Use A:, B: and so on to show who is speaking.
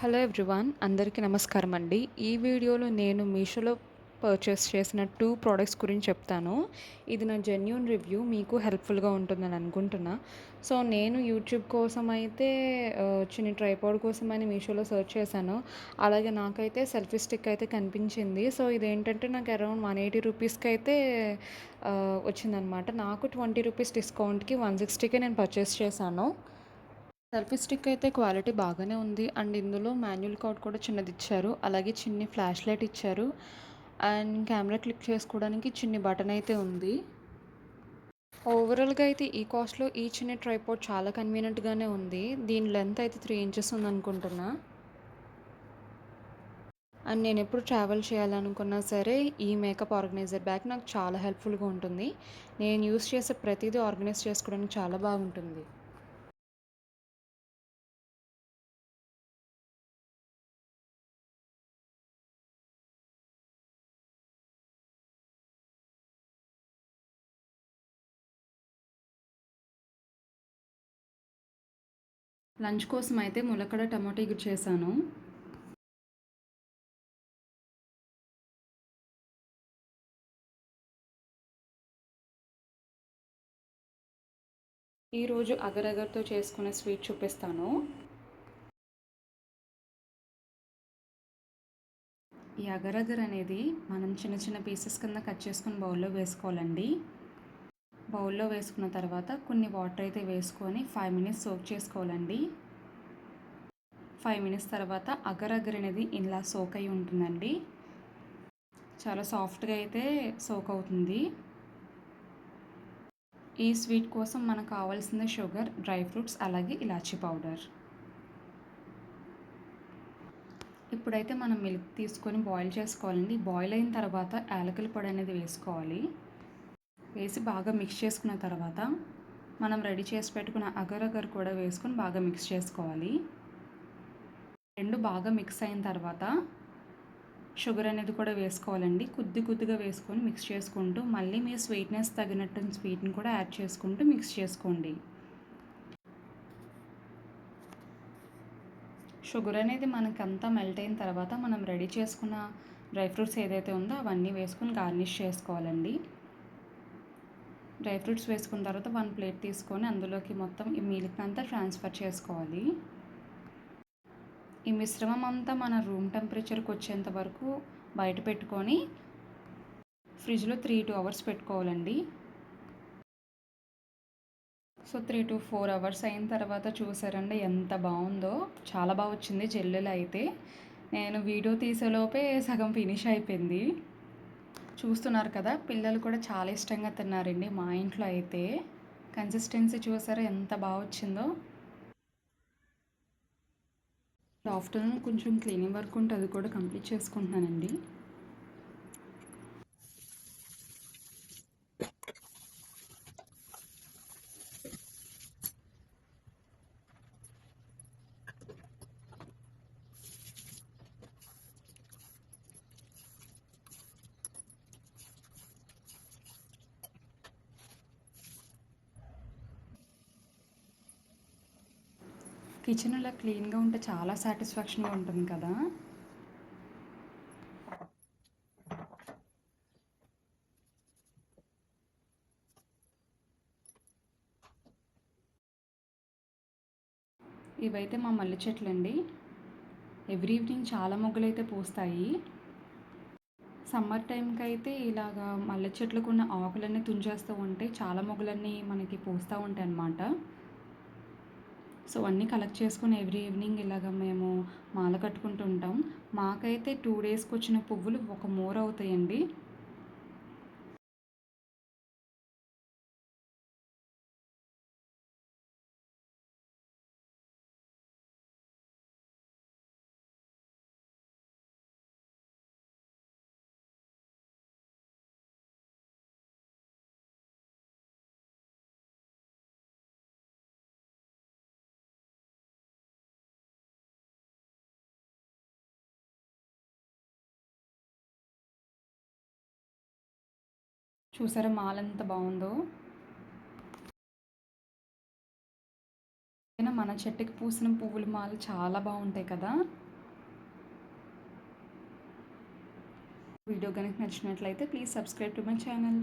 A: Hello everyone, అందరికీ నమస్కారం అండి. ఈ వీడియోలో నేను మీషోలో పర్చేస్ చేసిన 2 ప్రొడక్ట్స్ గురించి చెప్తాను. ఇది నా జెన్యూన్ రివ్యూ, మీకు హెల్ప్‌ఫుల్‌గా ఉంటుందని అనుకుంటున్నా. సో, నేను యూట్యూబ్ కోసం అయితే చిన్న ట్రైపాడ్ కోసమని మీషోలో సెర్చ్ చేశాను. అలాగే నాకైతే సెల్ఫీ స్టిక్ అయితే కనిపించింది. సో, ఇదేంటంటే నాకు అరౌండ్ 180 రూపీస్‌కైతే వచ్చిందనమాట. నాకు 20 రూపీస్ డిస్కౌంట్‌కి 160కే నేను పర్చేస్ చేశాను. సెల్ఫీ స్టిక్ అయితే క్వాలిటీ బాగానే ఉంది. అండ్ ఇందులో మాన్యువల్ కార్డ్ కూడా చిన్నదిచ్చారు. అలాగే చిన్ని ఫ్లాష్ లైట్ ఇచ్చారు. అండ్ కెమెరా క్లిక్ చేసుకోవడానికి చిన్ని బటన్ అయితే ఉంది. ఓవరాల్‌గా అయితే ఈ కాస్ట్‌లో ఈ చిన్న ట్రైపాడ్ చాలా కన్వీనియంట్‌గానే ఉంది. దీని లెంత్ అయితే 3 ఇంచెస్ ఉందనుకుంటున్నా. అండ్ నేనెప్పుడు ట్రావెల్ చేయాలనుకున్నా సరే ఈ మేకప్ ఆర్గనైజర్ బ్యాగ్ నాకు చాలా హెల్ప్‌ఫుల్‌గా ఉంటుంది. నేను యూజ్ చేసే ప్రతీదీ ఆర్గనైజ్ చేసుకోవడానికి చాలా బాగుంటుంది. లంచ్ కోసం అయితే ములక్కడ టమాటో ఎగ్ చేశాను. ఈరోజు అగరగర్తో చేసుకునే స్వీట్ చూపిస్తాను. ఈ అగరగర్ అనేది మనం చిన్న చిన్న పీసెస్ కింద కట్ చేసుకుని బౌల్లో వేసుకోవాలండి. బౌల్లో వేసుకున్న తర్వాత కొన్ని వాటర్ అయితే వేసుకొని 5 మినిట్స్ సోక్ చేసుకోవాలండి. 5 మినిట్స్ తర్వాత అగరగర్ అనేది ఇలా సోక్ అయి ఉంటుందండి. చాలా సాఫ్ట్గా అయితే సోక్ అవుతుంది. ఈ స్వీట్ కోసం మనకు కావాల్సిన షుగర్, డ్రై ఫ్రూట్స్, అలాగే ఇలాచీ పౌడర్. ఇప్పుడైతే మనం మిల్క్ తీసుకొని బాయిల్ చేసుకోవాలండి. బాయిల్ అయిన తర్వాత యాలకుల పొడి అనేది వేసుకోవాలి. వేసి బాగా మిక్స్ చేసుకున్న తర్వాత మనం రెడీ చేసి పెట్టుకున్న అగరగర్ కూడా వేసుకొని బాగా మిక్స్ చేసుకోవాలి. రెండు బాగా మిక్స్ అయిన తర్వాత షుగర్ అనేది కూడా వేసుకోవాలండి. కొద్దిగా వేసుకొని మిక్స్ చేసుకుంటూ మళ్ళీ మీ స్వీట్నెస్ తగినట్టు స్వీట్ని కూడా యాడ్ చేసుకుంటూ మిక్స్ చేసుకోండి. షుగర్ అనేది మనకంతా మెల్ట్ అయిన తర్వాత మనం రెడీ చేసుకున్న డ్రై ఫ్రూట్స్ ఏదైతే ఉందో అవన్నీ వేసుకొని గార్నిష్ చేసుకోవాలండి. డ్రై ఫ్రూట్స్ వేసుకున్న తర్వాత 1 ప్లేట్ తీసుకొని అందులోకి మొత్తం ఈ మిల్క్ అంతా ట్రాన్స్ఫర్ చేసుకోవాలి. ఈ మిశ్రమం అంతా మన రూమ్ టెంపరేచర్కి వచ్చేంత వరకు బయట పెట్టుకొని ఫ్రిడ్జ్లో 3-2 అవర్స్ పెట్టుకోవాలండి. సో 3-4 అవర్స్ అయిన తర్వాత చూసారండి ఎంత బాగుందో. చాలా బాగా వచ్చింది జెల్లులో అయితే. నేను వీడియో తీసేలోపే సగం ఫినిష్ అయిపోయింది. చూస్తున్నారు కదా, పిల్లలు కూడా చాలా ఇష్టంగా తిన్నారండి మా ఇంట్లో అయితే. కన్సిస్టెన్సీ చూసారా ఎంత బాగా వచ్చిందో. ఆఫ్టర్నూన్ కొంచెం క్లీనింగ్ వర్క్ ఉంటే అది కూడా కంప్లీట్ చేసుకుంటున్నానండి. కిచెన్ ఇలా క్లీన్గా ఉంటే చాలా సాటిస్ఫాక్షన్గా ఉంటుంది కదా. ఇవైతే మా మల్లె చెట్లు అండి. ఎవ్రీ ఈవినింగ్ చాలా మొగ్గలు అయితే పూస్తాయి. సమ్మర్ టైంకి అయితే ఇలాగా మల్లె చెట్లకు ఉన్న ఆకులన్నీ తుంచేస్తూ ఉంటే చాలా మొగ్గలన్నీ మనకి పూస్తూ ఉంటాయి అన్నమాట. సో అన్నీ కలెక్ట్ చేసుకొని ఎవ్రీ ఈవినింగ్ ఇలాగ మేము మాల కట్టుకుంటూ ఉంటాం. మాకైతే 2 డేస్కి వచ్చిన పువ్వులు ఒక మోర్ అవుతాయండి. చూసారా మాల ఎంత బాగుందో. మన చెట్టుకి పూసిన పువ్వుల మాల చాలా బాగుంటాయి కదా. వీడియో కనుక నచ్చినట్లయితే please subscribe to my channel.